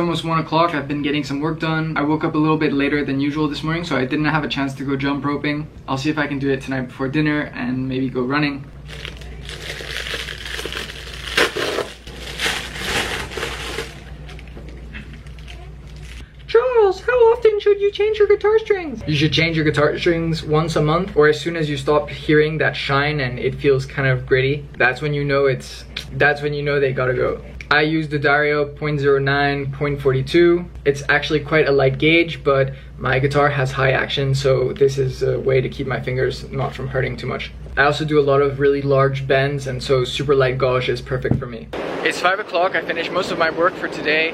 almost 1 o'clock. I've been getting some work done. I woke up a little bit later than usual this morning, so I didn't have a chance to go jump roping. I'll see if I can do it tonight before dinner and maybe go running. Charles, how often should you change your guitar strings? You should change your guitar strings once a month, or as soon as you stop hearing that shine and it feels kind of gritty. That's when you know they gotta go. I use the Dario 0.09, 0.42. It's actually quite a light gauge, but my guitar has high action, so this is a way to keep my fingers not from hurting too much. I also do a lot of really large bends, and so super light gauge is perfect for me. It's 5 o'clock, I finished most of my work for today.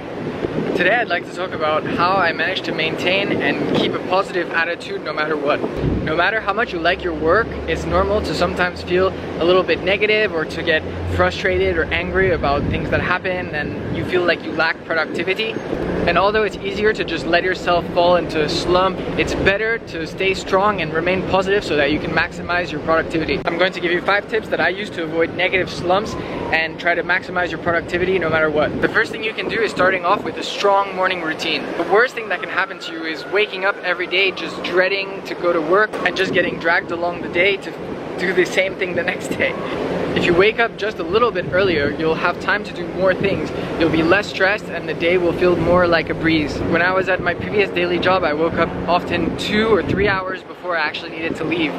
Today I'd like to talk about how I managed to maintain and keep a positive attitude no matter what. No matter how much you like your work, it's normal to sometimes feel a little bit negative or to get frustrated or angry about things that happen and you feel like you lack productivity. And although it's easier to just let yourself fall into a slump, it's better to stay strong and remain positive so that you can maximize your productivity. I'm going to give you 5 tips that I use to avoid negative slumps and try to maximize your productivity no matter what. The first thing you can do is starting off with a strong morning routine. The worst thing that can happen to you is waking up every day just dreading to go to work and just getting dragged along the day to do the same thing the next day. If you wake up just a little bit earlier, you'll have time to do more things. You'll be less stressed and the day will feel more like a breeze. When I was at my previous daily job, I woke up often 2 or 3 hours before I actually needed to leave,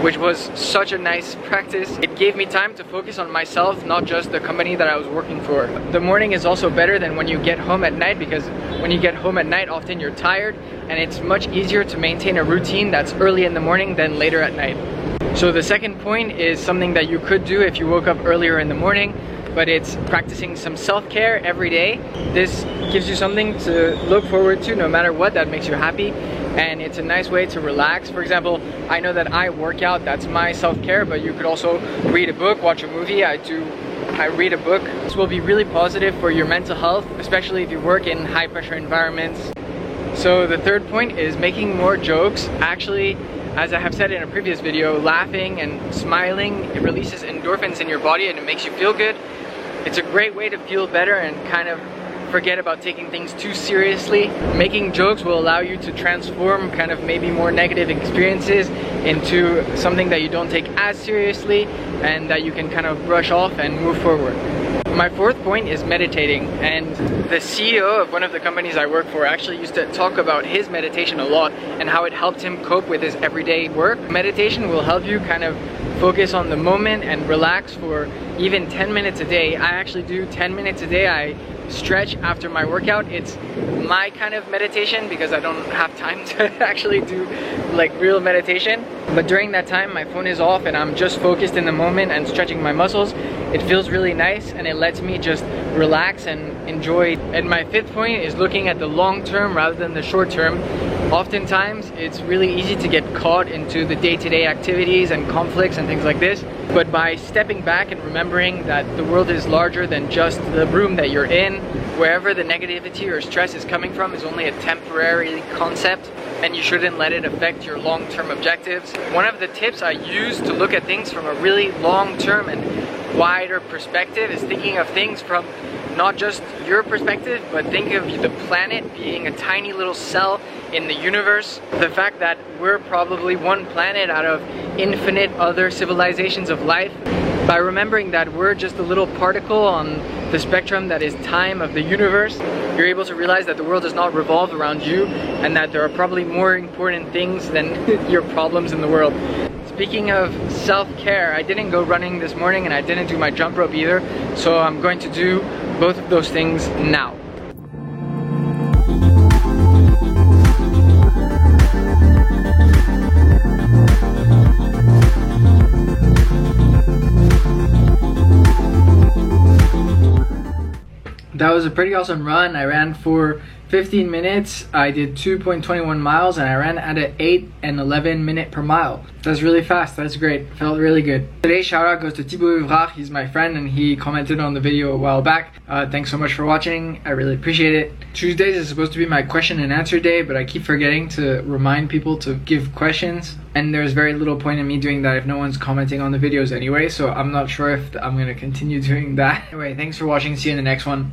which was such a nice practice. It gave me time to focus on myself, not just the company that I was working for. The morning is also better than when you get home at night, because when you get home at night, often you're tired and it's much easier to maintain a routine that's early in the morning than later at night. So the second point is something that you could do if you woke up earlier in the morning, but it's practicing some self-care every day. This gives you something to look forward to no matter what, that makes you happy, and it's a nice way to relax. For example, I know that I work out, that's my self-care, but you could also read a book, watch a movie. I read a book. This will be really positive for your mental health, especially if you work in high pressure environments. So the third point is making more jokes. Actually, as I have said in a previous video, laughing and smiling, it releases endorphins in your body and it makes you feel good. It's a great way to feel better and kind of forget about taking things too seriously. Making jokes will allow you to transform kind of maybe more negative experiences into something that you don't take as seriously and that you can kind of brush off and move forward. My fourth point is meditating, and the CEO of one of the companies I work for actually used to talk about his meditation a lot and how it helped him cope with his everyday work. Meditation will help you kind of focus on the moment and relax for even 10 minutes a day. I actually do 10 minutes a day. I stretch after my workout. It's my kind of meditation because I don't have time to actually do like real meditation. But during that time, my phone is off and I'm just focused in the moment and stretching my muscles. It feels really nice and it lets me just relax and enjoy. And my fifth point is looking at the long term rather than the short term. Oftentimes, it's really easy to get caught into the day-to-day activities and conflicts and things like this. But by stepping back and remembering that the world is larger than just the room that you're in, wherever the negativity or stress is coming from is only a temporary concept and you shouldn't let it affect your long-term objectives. One of the tips I use to look at things from a really long-term and wider perspective is thinking of things from not just your perspective, but think of the planet being a tiny little cell in the universe. The fact that we're probably one planet out of infinite other civilizations of life. By remembering that we're just a little particle on the spectrum that is time of the universe, you're able to realize that the world does not revolve around you and that there are probably more important things than your problems in the world. Speaking of self-care, I didn't go running this morning and I didn't do my jump rope either, so I'm going to do both of those things now. That was a pretty awesome run. I ran for 15 minutes. I did 2.21 miles and I ran at an 8 and 11 minute per mile. That's really fast. That's great. Felt really good. Today's shout out goes to Thibaut Uvrard. He's my friend and he commented on the video a while back. Thanks so much for watching. I really appreciate it. Tuesdays is supposed to be my question and answer day, but I keep forgetting to remind people to give questions. And there's very little point in me doing that if no one's commenting on the videos anyway, so I'm not sure if I'm going to continue doing that. Anyway, thanks for watching. See you in the next one.